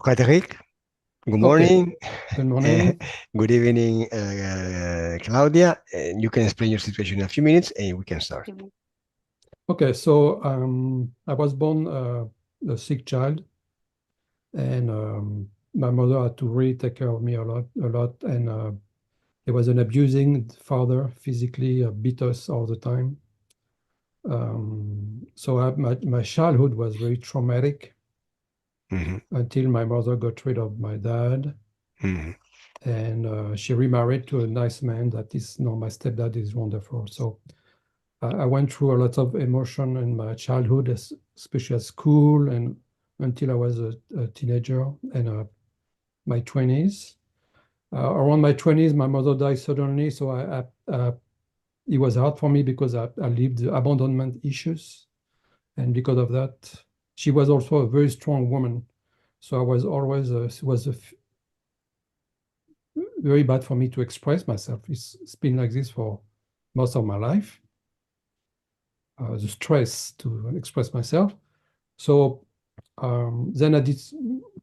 Frederic, good Okay, morning. good morning. Good evening, Claudia. You can explain your situation in a few minutes and we can start. Okay, so I was born a sick child, and my mother had to really take care of me a lot, and there was an abusing father, physically beat us all the time. So my childhood was very traumatic Mhm, until my mother got rid of my dad, mhm, and she remarried to a nice man that is, no, my stepdad is wonderful. So I went through a lot of emotion in my childhood, especially at school and until I was a teenager and my 20s. Around my 20s, my mother died suddenly, so it was hard for me because I lived abandonment issues. And because of that, she was also a very strong woman. So I was always, it was very bad for me to express myself. It's been like this for most of my life, the stress to express myself. So then I did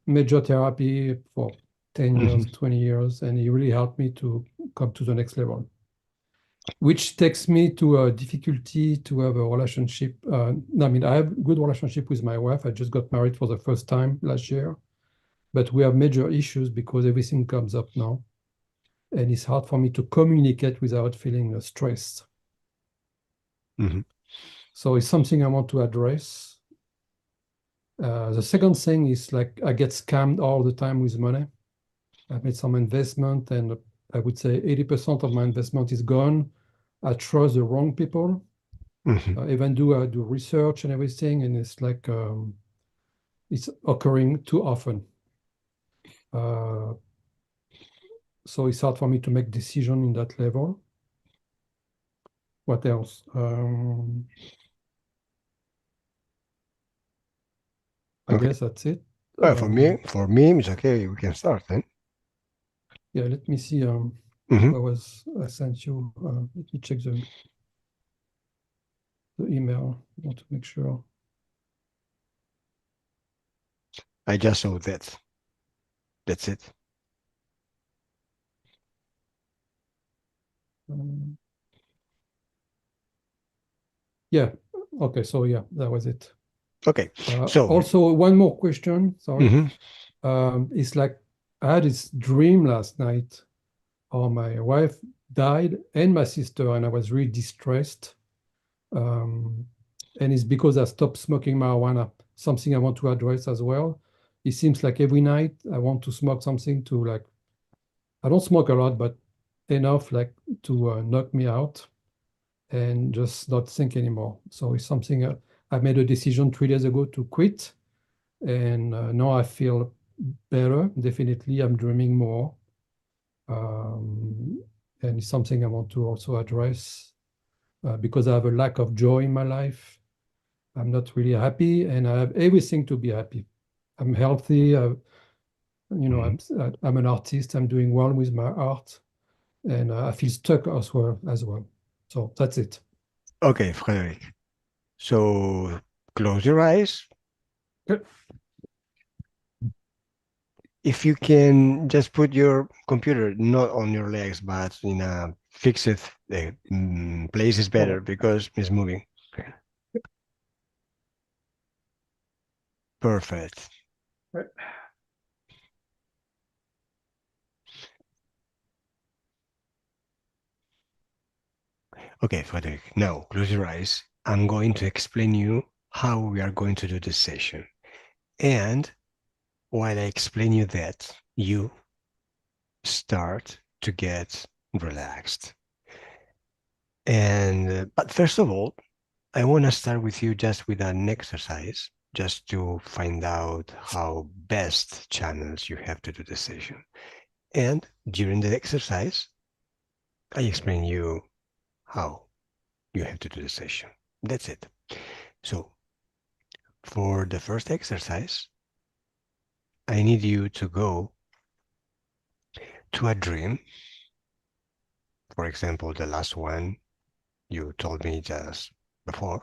major therapy for 10 years, mhm. 20 years, and it really helped me to come to the next level, which takes me to a difficulty to have a relationship. I mean, I have a good relationship with my wife. I just got married for the first time last year, but we have major issues because everything comes up now. And it's hard for me to communicate without feeling stressed. Mhm. So it's something I want to address. The second thing is like I get scammed all the time with money. I made some investment, and I would say 80% of my investment is gone. I trust the wrong people. Mhm. Even do I do research and everything, and it's like it's occurring too often. Uh, so it's hard for me to make decision in that level. What else? I Okay. guess that's it. Well, for me, it's okay. We can start then. Yeah, let me see. Mhm. I sent you. Let me check the email. I want to make sure. I just saw that. That's it. Um, yeah. Okay. So yeah, that was it. Okay. So, Also, one more question. Sorry. mhm, It's like I had this dream last night. Or my wife died and my sister, and I was really distressed. Um, and it's because I stopped smoking marijuana. Something I want to address as well. It seems like every night I want to smoke something to like. I don't smoke a lot, but enough like to knock me out and just not think anymore. So it's something I made a decision 3 days ago to quit, and now I feel better. Definitely, I'm dreaming more, and it's something I want to also address because I have a lack of joy in my life. I'm not really happy, and I have everything to be happy. I'm healthy. mhm. I'm an artist. I'm doing well with my art, and I feel stuck as well. So that's it. Okay, Frederic. So, close your eyes. Good. If you can just put your computer not on your legs, but in a fixed place is better Oh, because it's moving. Perfect. right. Okay, Frederick, now close your eyes. I'm going to explain you how we are going to do this session. And while I explain you that, you start to get relaxed. And but first of all, I want to start with you just with an exercise, just to find out how best channels you have to do the session. And during the exercise, I explain you how you have to do the session. That's it. So for the first exercise, I need you to go to a dream. For example, the last one you told me just before,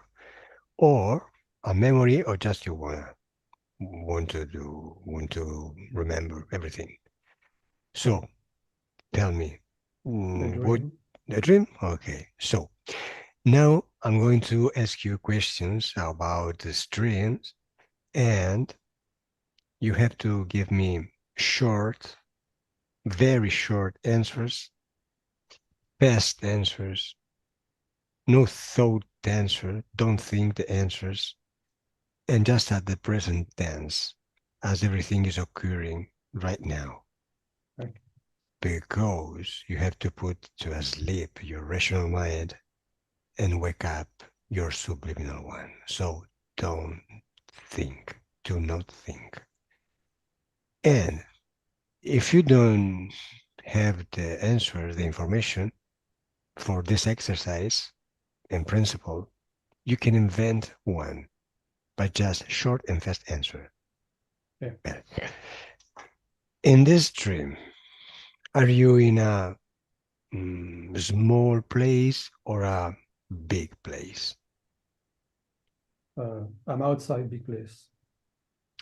or a memory, or just you wanna. want to remember everything. So tell me, A what dream. a dream? Okay. So now I'm going to ask you questions about the dreams, and you have to give me short, very short answers, fast answers, no thought answer, don't think the answers, and just at the present tense, as everything is occurring right now. Okay. Because you have to put to sleep your rational mind and wake up your subliminal one. So don't think, do not think. And if you don't have the answer, the information for this exercise in principle, you can invent one by just short and fast answer. Yeah. In this dream, are you in a small place or a big place? I'm outside big place.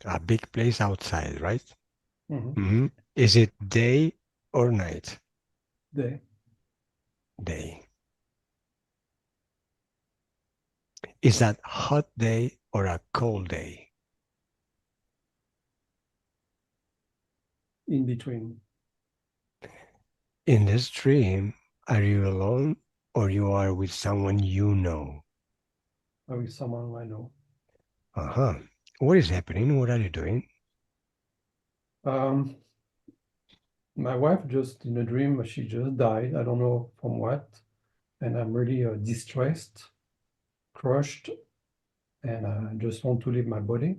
A big place outside, right? Mm-hmm. Is it day or night? Day. Day. Is that hot day or a cold day? In between. In this dream, are you alone or you are with someone you know? With someone I know. Uh-huh. What is happening? What are you doing? Um, my wife just in a dream, she just died. I don't know from what. And I'm really distressed, crushed, and I just want to leave my body.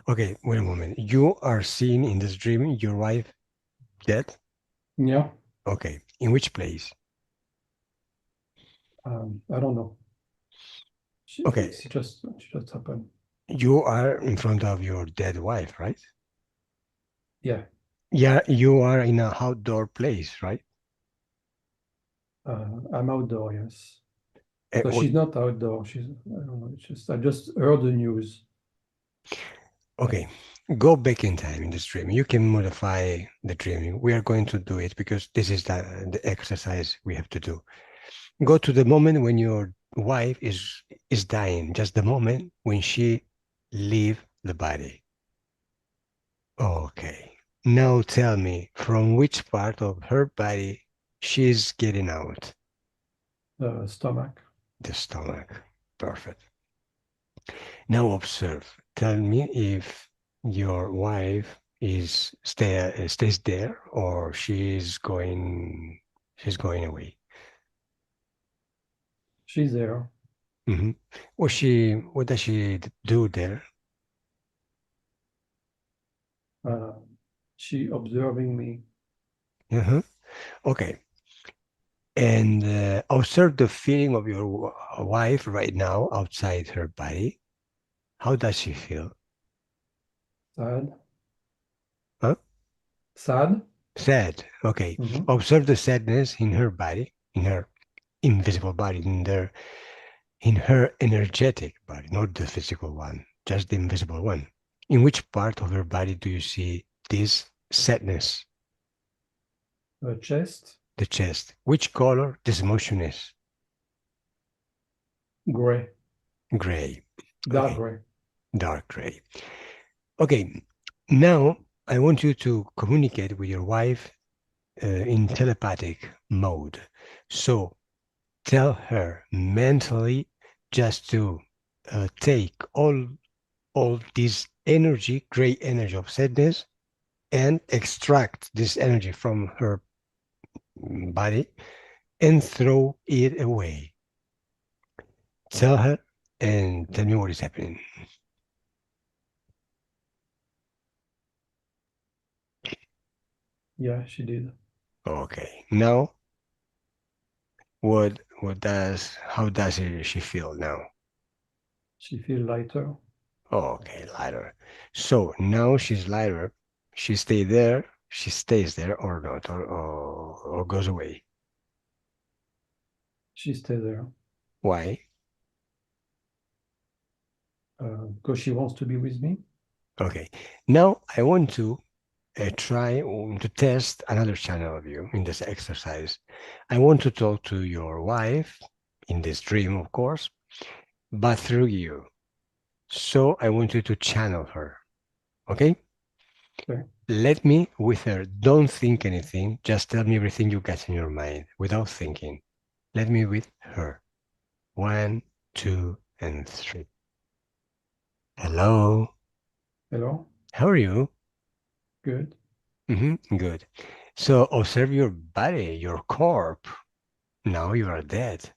Okay, wait a moment. You are seeing in this dream your wife dead? Yeah. Okay. In which place? I don't know. Okay. She just happened. You are in front of your dead wife, right? Yeah. Yeah, you are in a outdoor place, right? I'm outdoor, yes. But What? she's not outdoor. I don't know. I just heard the news. Okay, go back in time in this dream. You can modify the dream. We are going to do it because this is the exercise we have to do. Go to the moment when your wife is dying, just the moment when she leave the body. Okay. Now tell me from which part of her body she's getting out. Stomach. The stomach. Perfect. Now observe. Tell me if your wife stays there or she's going away. She's there. Mm-hmm. What does she do there? Uh, she observing me. Uh-huh. Okay. And observe the feeling of your wife right now outside her body. How does she feel? Sad. Huh? Sad. Sad. Okay. Mm-hmm. Observe the sadness in her body, in her invisible body, in her energetic body, not the physical one, just the invisible one. In which part of her body do you see this sadness? Chest. The chest. Which color this emotion is? Gray. Gray. Dark Okay, gray. dark gray. Okay, now I want you to communicate with your wife in telepathic mode. So tell her mentally just to take all this energy, gray energy of sadness, and extract this energy from her body and throw it away. Tell her and tell me what is happening. Yeah, she did. Okay. Now, how does she feel now? She feel lighter. Okay, lighter. So now she's lighter. She stays there or not, or goes away. She stay there. Why? because she wants to be with me. Okay. Now I want to try to test another channel of you in this exercise. I want to talk to your wife in this dream, of course, but through you. So I want you to channel her. Okay? Okay. Let me with her. Don't think anything. Just tell me everything you got in your mind without thinking. Let me with her. 1, 2, and 3. Hello. Hello. How are you? Good. Good. So observe your body, your corp. Now you are dead.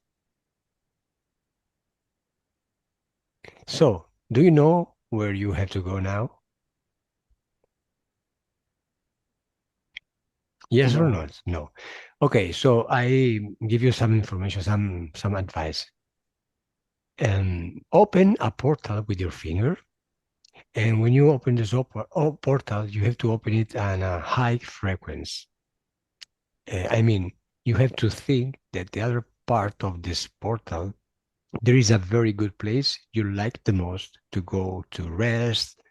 So, do you know where you have to go now? Yes or No. not? No. Okay, so I give you some information, some advice. Open a portal with your finger, and when you open this portal, you have to open it on a high frequency. I mean, you have to think that the other part of this portal, there is a very good place you like the most to go to rest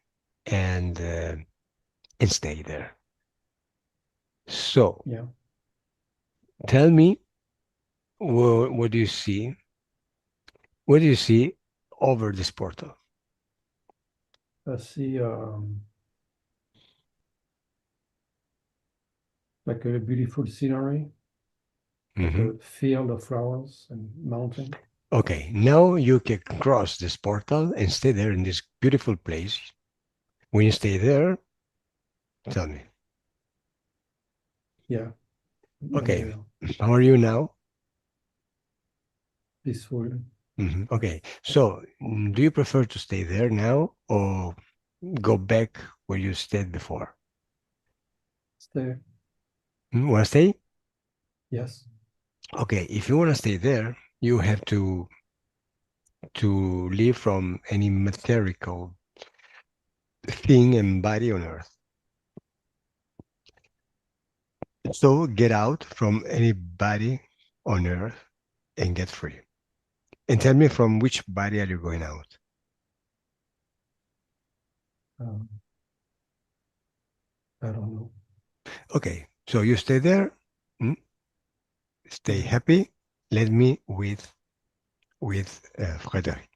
and stay there. So Yeah. tell me, what do you see? What do you see over this portal? I see like a beautiful scenery, like Mhm. a field of flowers and mountain. Okay, now you can cross this portal and stay there in this beautiful place. When you stay there, tell me. Yeah. Okay, Very how are you now? peaceful. Okay, so do you prefer to stay there now or go back where you stayed before? Stay. Want to stay? Yes. Okay, if you want to stay there, you have to live from any material thing and body on earth. So get out from any body on earth and get free. And tell me, from which body are you going out? Um, I don't know. Okay, so you stay there, mm, stay Yeah. happy. Let me with Frederick.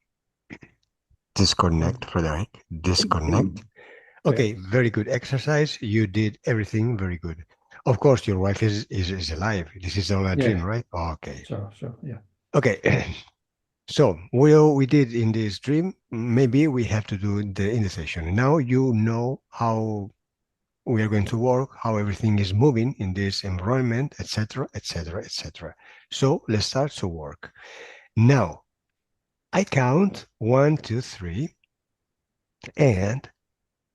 Disconnect, Frederick. Disconnect. Okay. Okay, very good exercise. You did everything very good. Of course, your wife is alive. This is all a dream, Yeah. right? Okay. Sure. Sure. Yeah. Okay. So we did in this dream. Maybe we have to do in the session. Now you know how we are going to work, how everything is moving in this environment, etc., etc., etc. So let's start to work. Now I count 1, 2, 3, and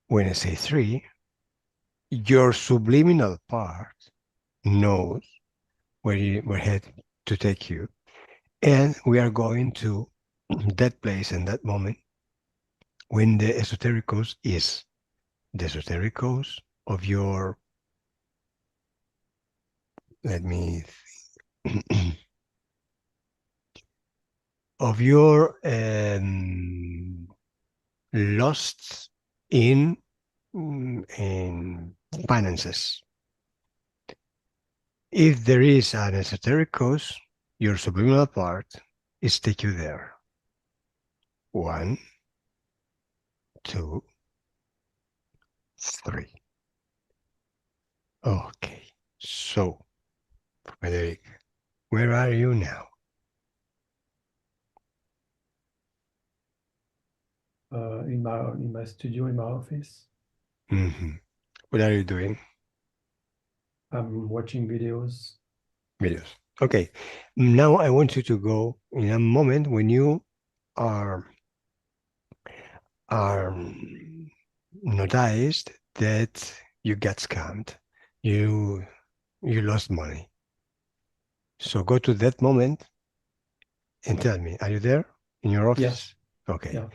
when I say 3, your subliminal part knows where head to take you, and we are going to that place and that moment when the esotericos is the esotericos of your, let me of your lost in finances. If there is an esotericos, your subliminal part is take you there. 1, 2, 3. Okay. So, Frederick, where are you now? In my studio, in my office, What are you doing? I'm watching videos. Videos. Okay. Now I want you to go in a moment when you are are noticed that you got scammed. You you lost money. So go to that moment and tell me, are you there in your Yeah. office? Okay. Yeah.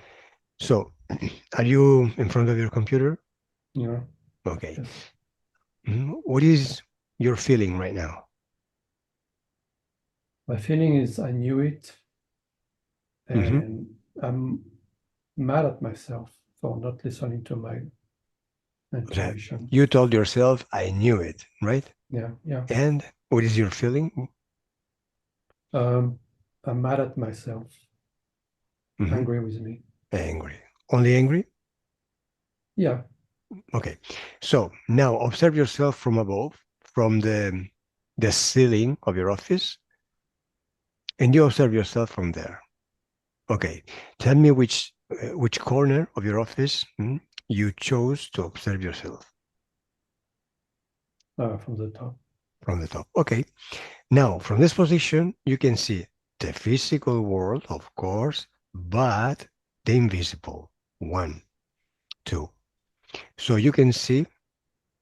So are you in front of your computer? Yeah. Okay. Yes. What is your feeling right now? My feeling is I knew it, hmm and I'm mad at myself for not listening to my intuition. You told yourself, I knew it, right? Yeah, yeah. And what is your feeling? I'm mad at myself, angry with me. Angry. Only angry? Yeah, Okay. So now observe yourself from above, from the ceiling of your office, and you observe yourself from there. Okay. Tell me which corner of your office you chose to observe yourself. from the top. From the top. Okay. Now, from this position, you can see the physical world, of course, but the invisible. One, two. So you can see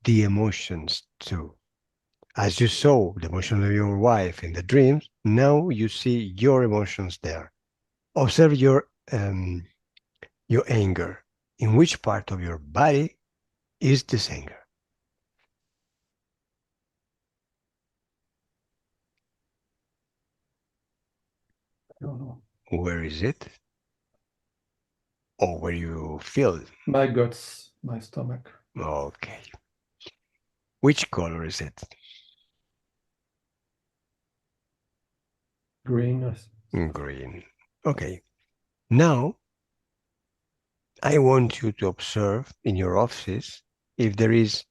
the emotions too. As you saw the emotion of your wife in the dreams, now you see your emotions there. Observe your anger. In which part of your body is this anger? I don't know. Where is it? Or where you feel it? My guts, my stomach. Okay. Which color is it? Green. Green. Okay. Now, I want you to observe in your office if there is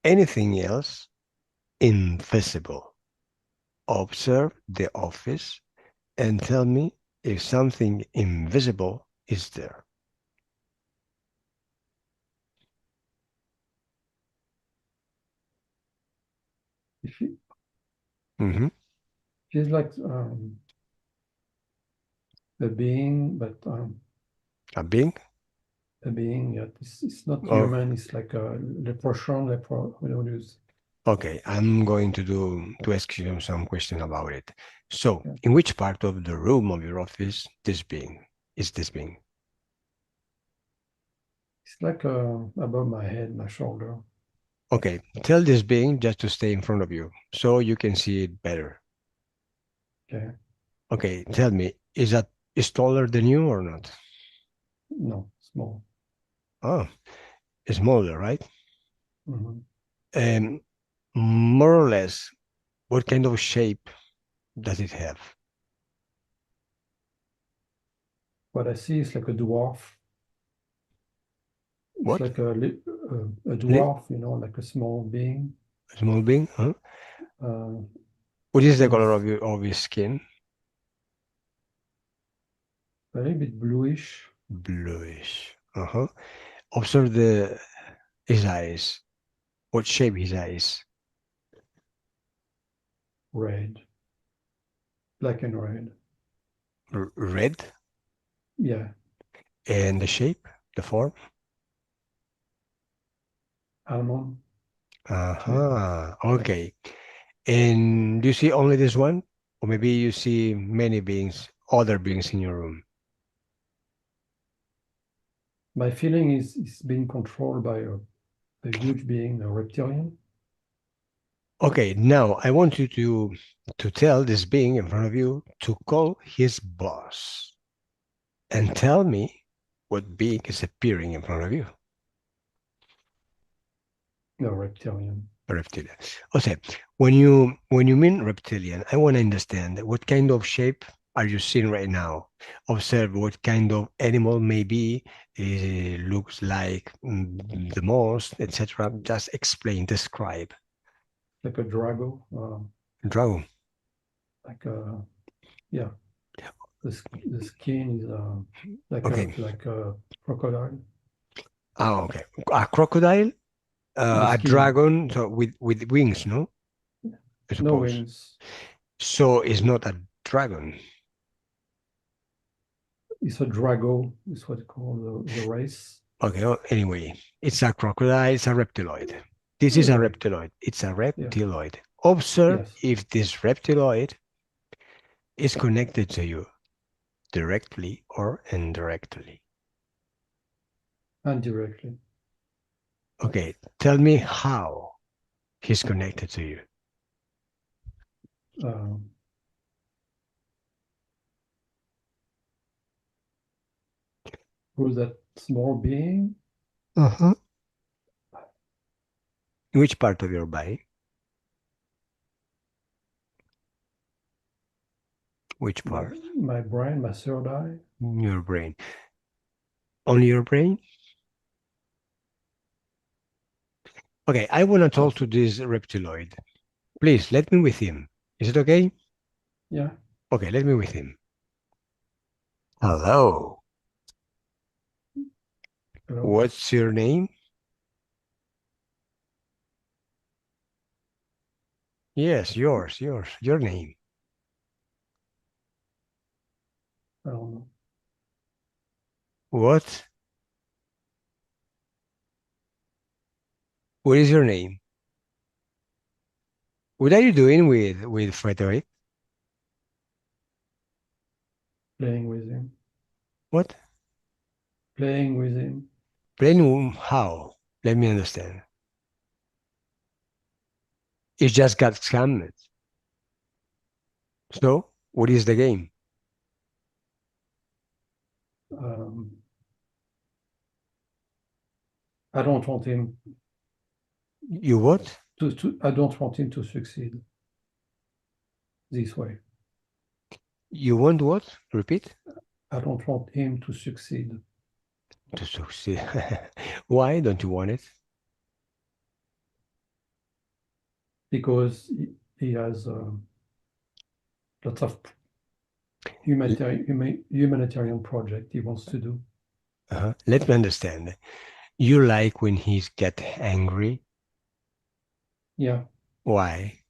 anything else invisible. Observe the office and tell me if something invisible is there. Mm-hmm. She's like a being, but A being? a being. Yeah, it's not Oh, human. It's like a leprechaun. We don't use. okay. I'm going to ask you some question about it. So, Yeah. in which part of the room of your office this being is this being? It's like above my head, my shoulder. Okay, tell this being just to stay in front of you so you can see it better. Okay. Okay, tell me, is taller than you or not? No, small. Oh, smaller, right? Mm-hmm. And more or less, what kind of shape does it have? What I see is like a dwarf. It's What? like a dwarf, like a small being. Small being? Huh? Uh, What is the color with of your skin? a little bit bluish, Bluish. Uh-huh. Observe his eyes. What shape his eyes? red, black and red. Red. Yeah, And the shape, the form? almond shape. Uh-huh. Okay. And do you see only this one? Or maybe you see many beings, other beings in your room? My feeling is being controlled by a huge being, a reptilian. Okay, now I want you to tell this being in front of you to call his boss and tell me what being is appearing in front of you. No, reptilian. A reptilian. Okay, when you mean reptilian, I want to understand what kind of shape are you seeing right now? Observe what kind of animal maybe looks like the most, etc. Just explain, describe. Like a drago. Dragon. Like a yeah. The skin is Okay. like a crocodile. Ah, okay. A crocodile, The a skin, dragon, so with wings, no? I no suppose. wings. So it's not a dragon. It's a drago. Is what called the race. Okay. Well, anyway, it's a crocodile. It's a reptiloid. This is a Yeah, reptiloid. It's a yeah, reptiloid. Observe yes, if this reptiloid is connected to you directly or indirectly. indirectly. Okay. Tell me how he's connected to you. Um, through that small being. Uh-huh. Which part of your body? Which part? My brain, my third eye. Your brain. Only your brain? Okay, I want to talk to this reptiloid. Please, let me with him. Is it okay? Yeah. Okay, let me with him. Hello. Hello. What's your name? Yes, your name. I don't know. What? What is your name? What are you doing with Frederick? Playing with him. What? Playing with him. Playing how? Let me understand. It just got scammed. So, what is the game? I don't want him You what? I don't want him to succeed this way. You want what? Repeat? I don't want him to succeed. To succeed. Why don't you want it? Because he has lots of humanitarian project he wants to do. Let me understand. You like when he's get angry? Yeah. Why?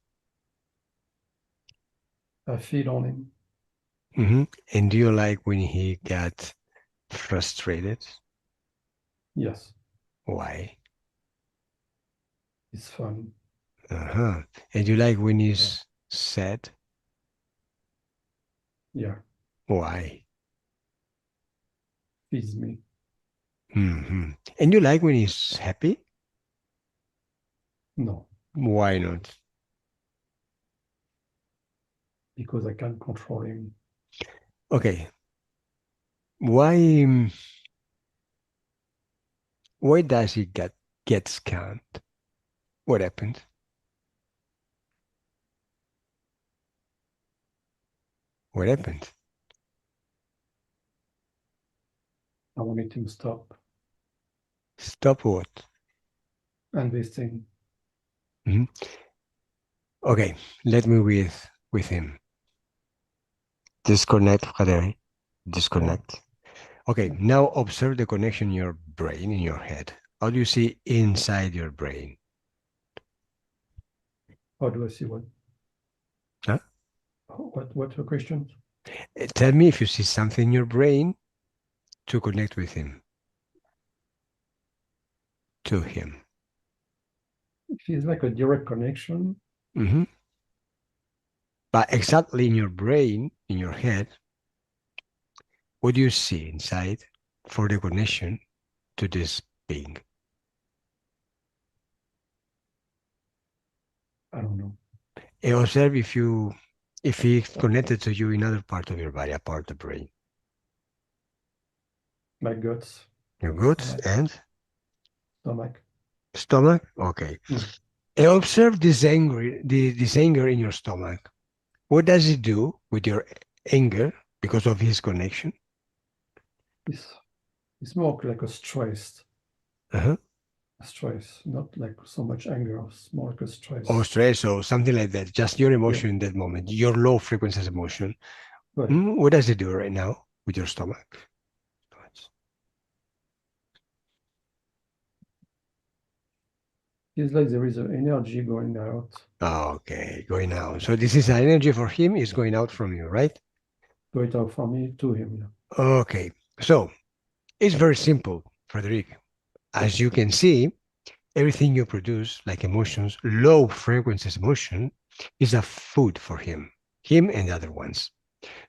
I feed on him. And do you like when he got frustrated? Yes. Why? It's fun. And you like when he's sad? Yeah. Why? Feeds me. And you like when he's happy? No. Why not? Because I can't control him. Okay. Why does he get scammed? What happened? What happened? I wanted him to stop Stop what? investing. Okay, let me with him. Disconnect, Frederic. Disconnect. Okay, now observe the connection in your brain, in your head. How do you see inside your brain? How do I see what? Huh? What's your question? Tell me if you see something in your brain to connect with him. To him. It feels like a direct connection. But exactly in your brain, in your head, what do you see inside for the connection to this being? I don't know. And observe if he's connected to you in other part of your body, apart the brain. My guts. Your guts and Stomach. Stomach? Okay. And observe this anger in your stomach. What does it do with your anger because of his connection? It's more like a stress. Stress, not like so much anger, it's more like a stress. Or stress or something like that. Just your emotion in that moment, your low frequency emotion. Right. What does it do right now with your stomach? Feels like there is an energy going out. Okay, going out. So this is an energy for him, is going out from you, right? Going out from me to him. Yeah. Okay, so it's very simple, Frederic. As you can see, everything you produce, like emotions, low frequencies emotion, is a food for him and the other ones.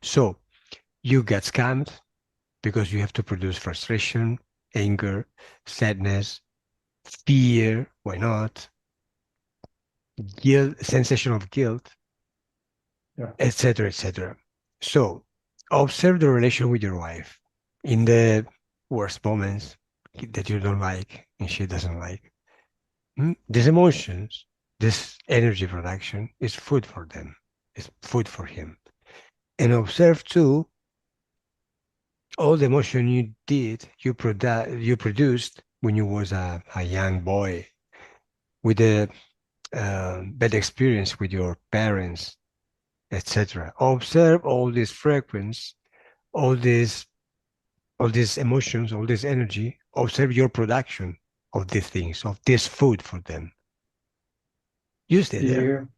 So you get scammed because you have to produce frustration, anger, sadness, fear, why not? Guilt, sensation of guilt, etc., etc. So observe the relation with your wife. In the worst moments that you don't like and she doesn't like. These emotions, this energy production is food for them. It's food for him. And observe too all the emotion you produced when you was a young boy with a bad experience with your parents, etc. Observe all this frequency, all these emotions, all this energy. Observe your production of these things, of this food for them. You stay there.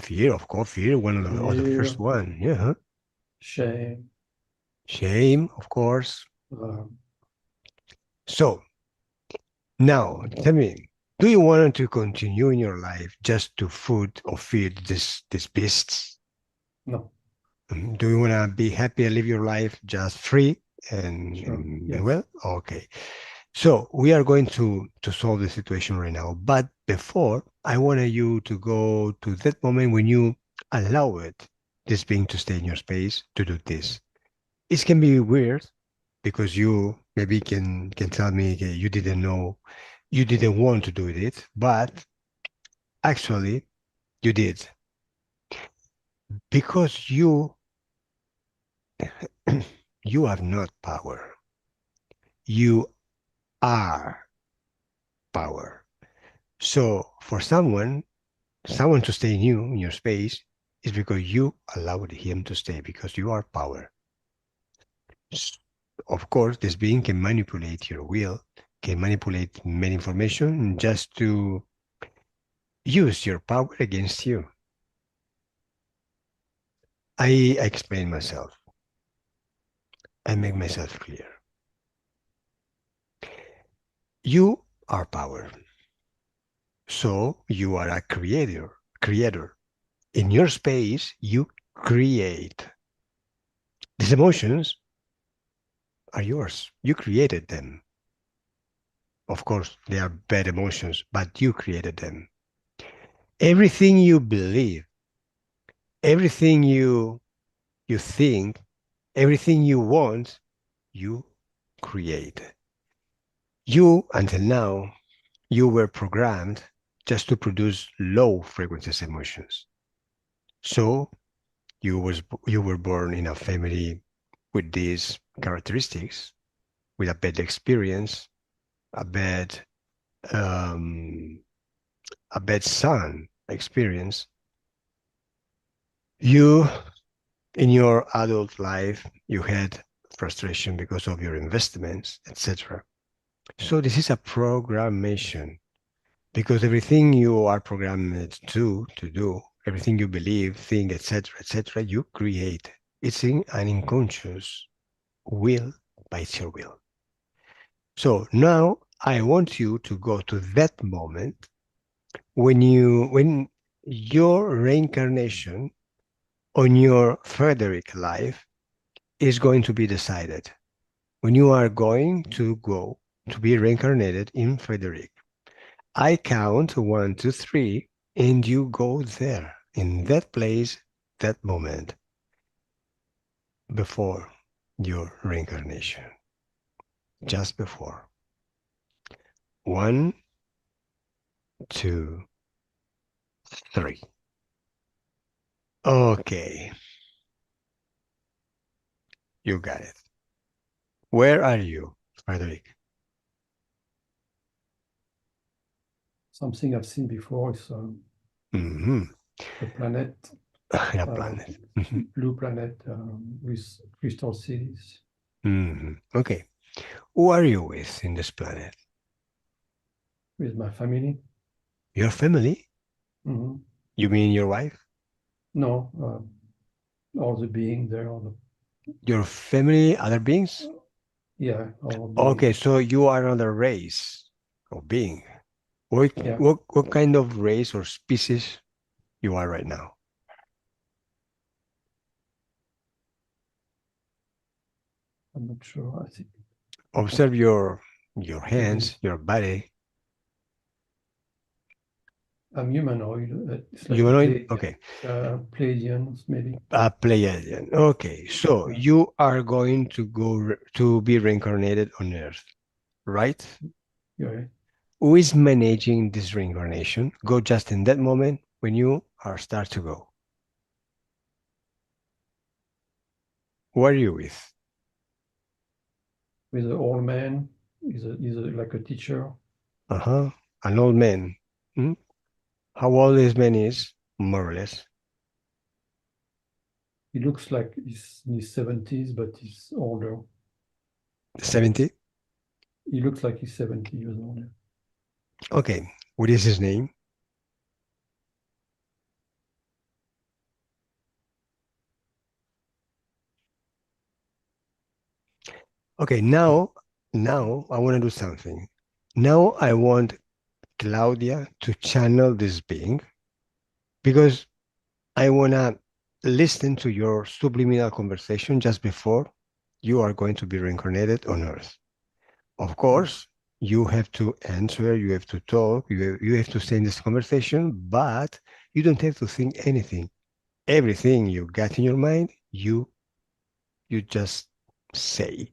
Fear, of course, fear, one of the first one. Yeah. Shame. Shame, of course. Uh, So now tell me, do you want to continue in your life just to food or feed these beasts? no. Do you want to be happy and live your life just free and, Sure. Yes. well? Okay. So we are going to solve the situation right now. But before, I wanted you to go to that moment when you allow it, this being to stay in your space, to do this. It can be weird because you maybe can tell me you didn't know, you didn't want to do it, but actually you did because you have not power. You are power. So for someone to stay in you, in your space, is because you allowed him to stay, because you are power. Of course, this being can manipulate your will, can manipulate many information just to use your power against you. I explain myself. I make myself clear. You are power. So you are a creator. In your space, you create. These emotions are yours. You created them. Of course, they are bad emotions, but you created them. Everything you believe, everything you think, everything you want, you create. You, until now, you were programmed just to produce low frequency emotions. So you were born in a family with these characteristics, with a bad experience, a bad um, son experience. You, in your adult life, you had frustration because of your investments, etc. So this is a programmation, because everything you are programmed to do, everything you believe, think, etc., you create. It's in an unconscious will, by it's your will. So now I want you to go to that moment when your reincarnation on your Frederick life is going to be decided. When you are going to go to be reincarnated in Frederick, I count 1, 2, 3, and you go there, in that place, that moment, before your reincarnation, just before. 1, 2, 3. Okay, you got it. Where are you, Frederick? Something I've seen before is Mm-hmm. a planet, A planet. Mm-hmm. blue planet with crystal cities. Mm-hmm. Okay. Who are you with in this planet? With my family. Your family? Mm-hmm. You mean your wife? No, all the beings there. Your family, other beings? Yeah, all Okay, so you are another race of being. Yeah. What kind of race or species you are right now? I'm not sure. I think Observe your hands, your body. I'm humanoid. It's like Humanoid? Okay. Pleiadians, maybe. Pleiadian. Okay. So Yeah. you are going to go to be reincarnated on Earth, right? Yeah. Who is managing this reincarnation? Go just in that moment when you are start to go. Who are you with? With an old man. He's like a teacher. Uh-huh. An old man. Hmm? How old this man is, more or less? He looks like he's in his 70s, but he's older. 70? He looks like he's 70 years old. Okay. What is his name? Okay, now I want to do something. Now I want Claudia to channel this being because I want to listen to your subliminal conversation just before you are going to be reincarnated on Earth. Of course, you have to answer, you have to talk, you have to stay in this conversation, but you don't have to think anything. Everything you got in your mind, you just say.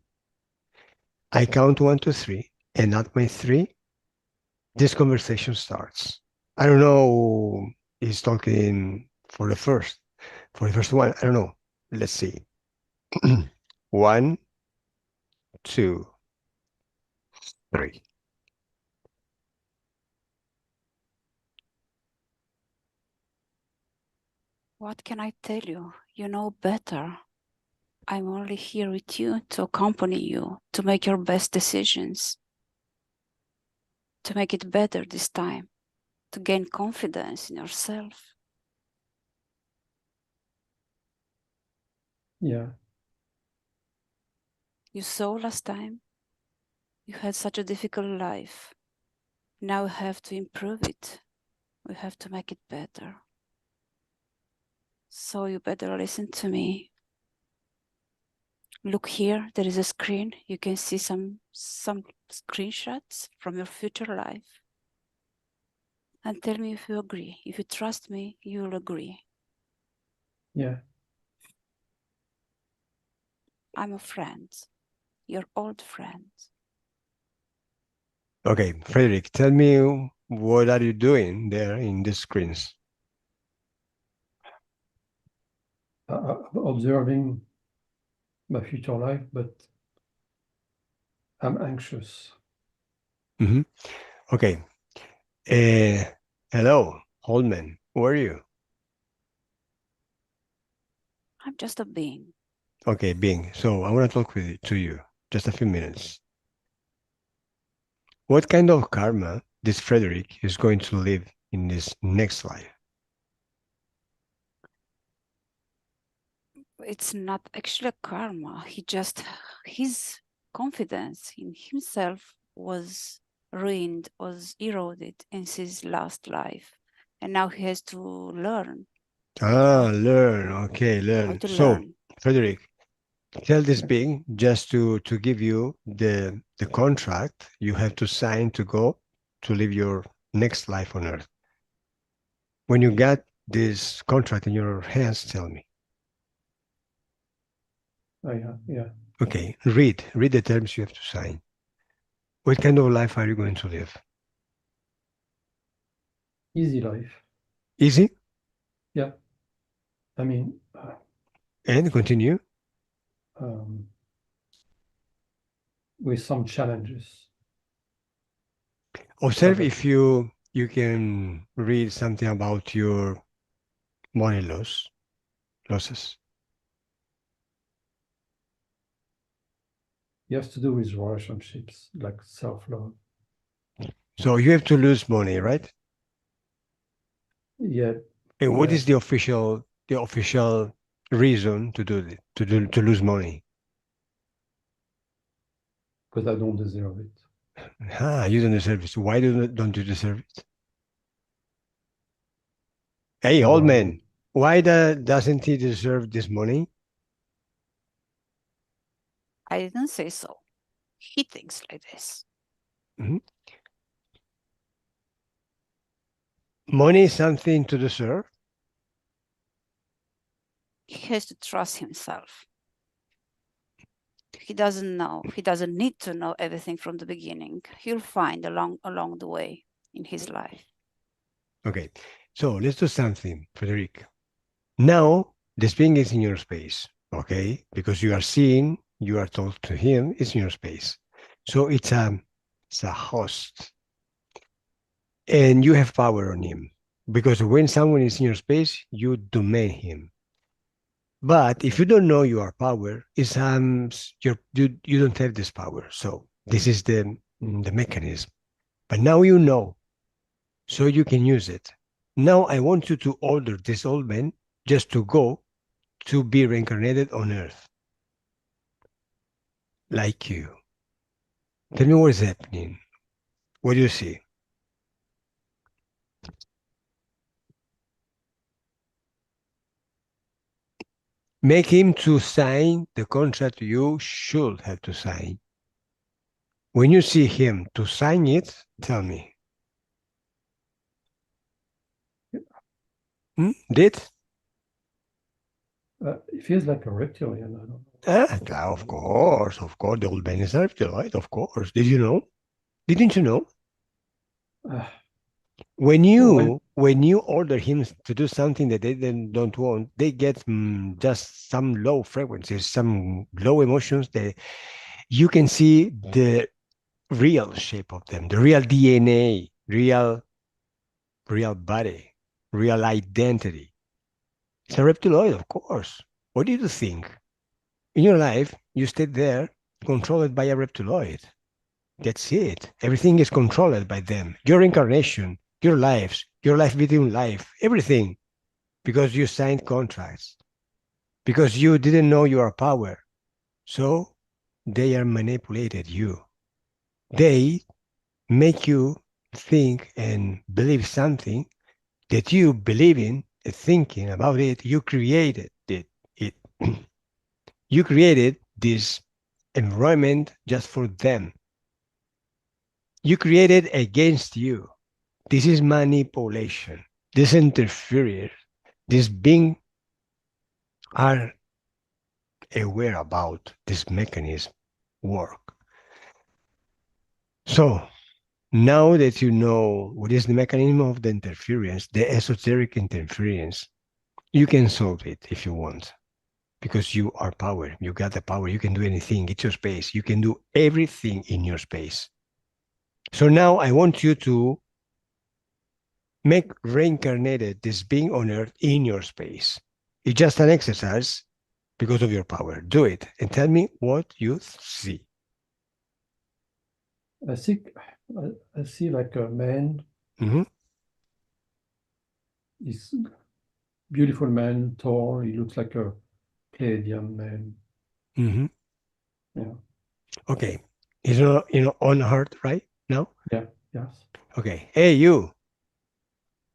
I count 1, 2, 3, and at my 3, this conversation starts. I don't know. He's talking for the first one. I don't know. Let's see. 1, 2, 3. What can I tell you? You know better. I'm only here with you to accompany you, to make your best decisions, to make it better this time, to gain confidence in yourself. Yeah. You saw last time, you had such a difficult life. Now we have to improve it. We have to make it better. So you better listen to me. Look here, there is a screen. You can see some screenshots from your future life. And tell me if you agree. If you trust me, you will agree. Yeah. I'm a friend, your old friend. Okay, Frederick, tell me what are you doing there in the screens? Observing my future life, but I'm anxious. Mm-hmm. Okay. Hello, Holman. Who are you? I'm just a being. Okay, Bing. So I want to talk to you just a few minutes. What kind of karma this Frederick is going to live in this next life? It's not actually a karma. His confidence in himself was ruined, was eroded in his last life. And now he has to learn. Learn. Okay, How learn. to So, learn. Frederick, tell this being just to give you the contract you have to sign to go to live your next life on Earth. When you got this contract in your hands, tell me. Oh, yeah. Yeah. Okay, read the terms you have to sign. What kind of life are you going to live? Easy life. Easy? Yeah. I mean, And continue. with some challenges. Observe if you can read something about your money losses. It has to do with relationships, like self-love. So you have to lose money, right? Yeah. And what Yeah. is the official reason to do it, to lose money? Because I don't deserve it. You don't deserve it. Why don't you deserve it? Hey, old Well, man, why doesn't he deserve this money? I didn't say so. He thinks like this. Mm-hmm. Money is something to deserve. He has to trust himself. He doesn't know. He doesn't need to know everything from the beginning. He'll find along the way in his life. Okay, so let's do something, Frederic. Now, this being is in your space, okay? Because you are seeing, you are told to him, it's in your space. So it's a host. And you have power on him. Because when someone is in your space, you domain him. But if you don't know your power, it's you don't have this power. So this is the mechanism. But now you know, so you can use it. Now I want you to order this old man just to go to be reincarnated on Earth, like you. Tell me what is happening. What do you see? Make him to sign the contract you should have to sign. When you see him to sign it, tell me. Did? It feels like a reptilian. I don't know. Of course, the old man is a reptile, of course. Did you know? Didn't you know? When you order him to do something that they don't want, they get just some low frequencies, some low emotions that you can see the real shape of them, the real DNA, real body, real identity. It's a reptiloid, of course. What do you think? In your life, you stayed there controlled by a reptiloid. That's it. Everything is controlled by them. Your incarnation, your lives, your life between life, everything. Because you signed contracts. Because you didn't know your power. So they are manipulated you. They make you think and believe something that you believe in, thinking about it, you created it. You created this environment just for them. You created against you. This is manipulation. This interference. This being are aware about this mechanism work. So now that you know what is the mechanism of the interference, the esoteric interference, you can solve it if you want. Because you are power. You got the power. You can do anything. It's your space. You can do everything in your space. So now I want you to make reincarnated this being on earth in your space. It's just an exercise because of your power. Do it and tell me what you see. I see like a man. Mm-hmm. He's beautiful man, tall. He looks like a Pleiadian man. Mm-hmm. Yeah. Okay. Is on heart right now? Yeah. Yes. Okay. Hey, you.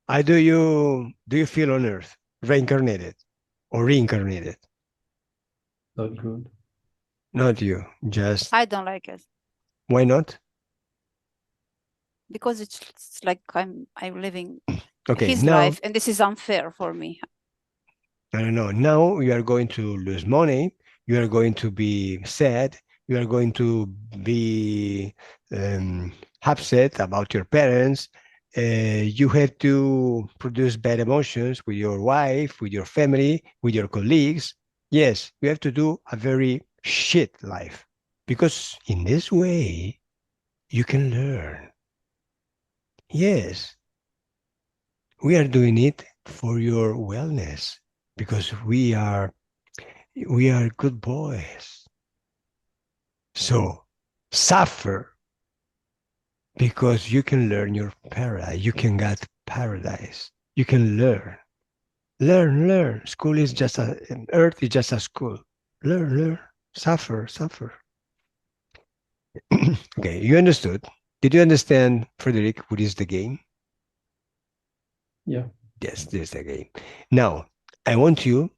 Do you feel on earth reincarnated or reincarnated? Not good. Not you. Just I don't like it why not? because it's like I'm living Okay. his Now life, and this is unfair for me. I don't know. Now you are going to lose money. You are going to be sad. You are going to be upset about your parents. You have to produce bad emotions with your wife, with your family, with your colleagues. Yes, you have to do a very shit life because in this way you can learn. Yes, we are doing it for your wellness because we are good boys. So suffer because you can learn your paradise. You can get paradise. You can learn. Learn. School is just earth is just a school. Learn. Suffer. Okay, you understood. Did you understand, Frederic, what is the game? Yeah. Yes, this is the game. Now, I want you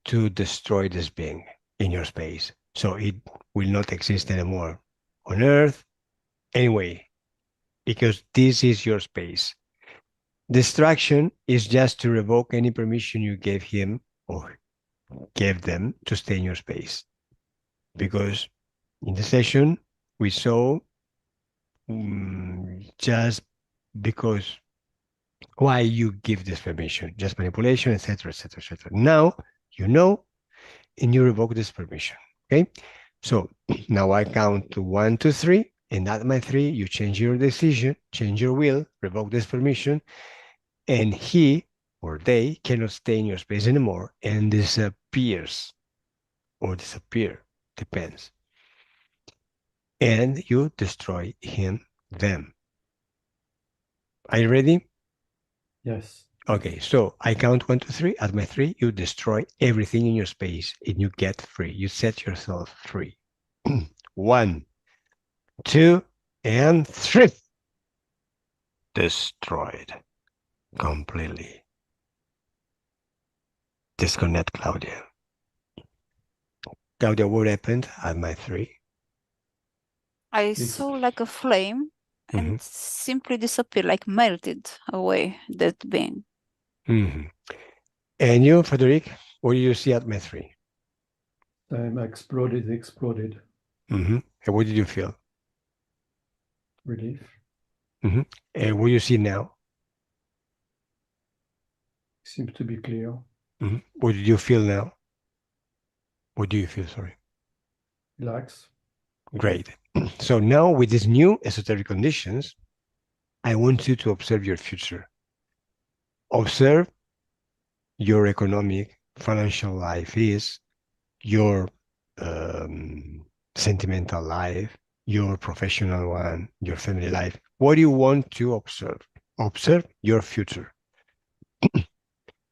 to destroy this being in your space. So it will not exist anymore on Earth anyway, because this is your space. Distraction is just to revoke any permission you gave him or gave them to stay in your space. Because in the session, we saw just because why you give this permission, just manipulation, etc., etc., etc. Now you know, and you revoke this permission. Okay, so now I count to 1, 2, 3, and at my 3, you change your decision, change your will, revoke this permission, and he or they cannot stay in your space anymore and disappears or disappear, depends. And you destroy him, them. Are you ready? Yes. Okay, so I count 1, 2, 3. At my 3, you destroy everything in your space and you get free. You set yourself free. 1, 2, and 3. Destroyed completely. Disconnect Claudia. Claudia, what happened at my 3? I It's- saw like a flame and simply disappeared, like melted away that being. And you, Frederic, what do you see at my 3? Time exploded. And what did you feel? Relief. And what do you see now? Seems to be clear. What did you feel now? What do you feel, sorry? Relax. Great. So now with these new esoteric conditions, I want you to observe your future. Observe your economic, financial life is, your sentimental life, your professional one, your family life. What do you want to observe? Observe your future.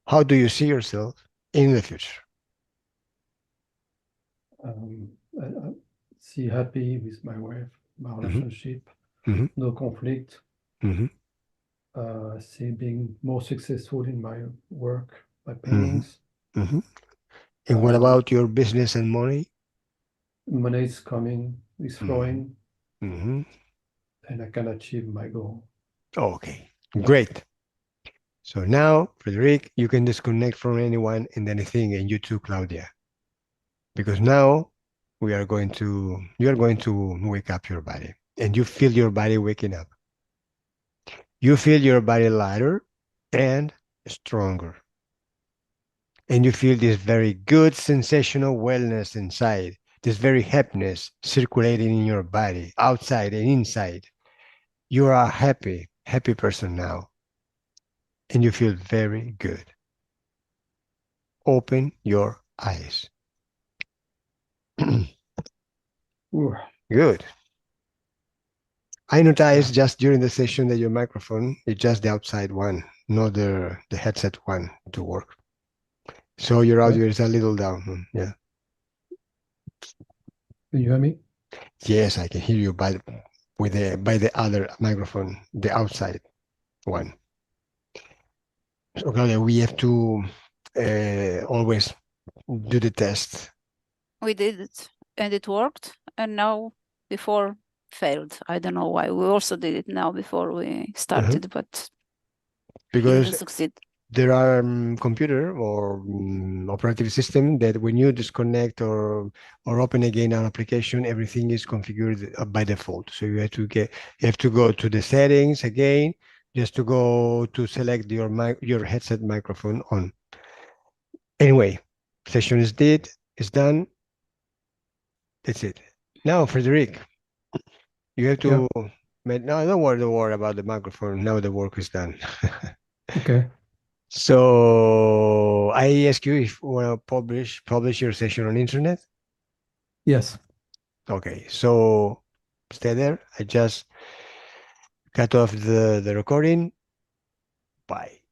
How do you see yourself in the future? I see happy with my wife, my relationship, no conflict. See being more successful in my work, my paintings. And what about your business and money? Money is coming, is flowing, Mm-hmm. and I can achieve my goal. Okay, great. So now, Frederic, you can disconnect from anyone and anything, and you too, Claudia. Because now you are going to wake up your body, and you feel your body waking up. You feel your body lighter and stronger. And you feel this very good sensational wellness inside, this very happiness circulating in your body, outside and inside. You are a happy person now. And you feel very good. Open your eyes. Good. I noticed just during the session that your microphone is just the outside one, not the headset one to work. So your audio is a little down. Yeah. Can you hear me? Yes, I can hear you by the other microphone, the outside one. So Claudia, we have to always do the test. We did it and it worked. And now before failed. I don't know why. We also did it now before we started, but because didn't succeed. There are computer or operating system that when you disconnect or open again an application, everything is configured by default. So you have to go to the settings again, just to go to select your headset microphone on. Anyway, session is done. That's it. Now, Frederic, you have to. No, don't worry about the microphone. Now the work is done. Okay. So I ask you if you want to publish your session on internet. Yes. Okay, so stay there. I just cut off the recording. Bye.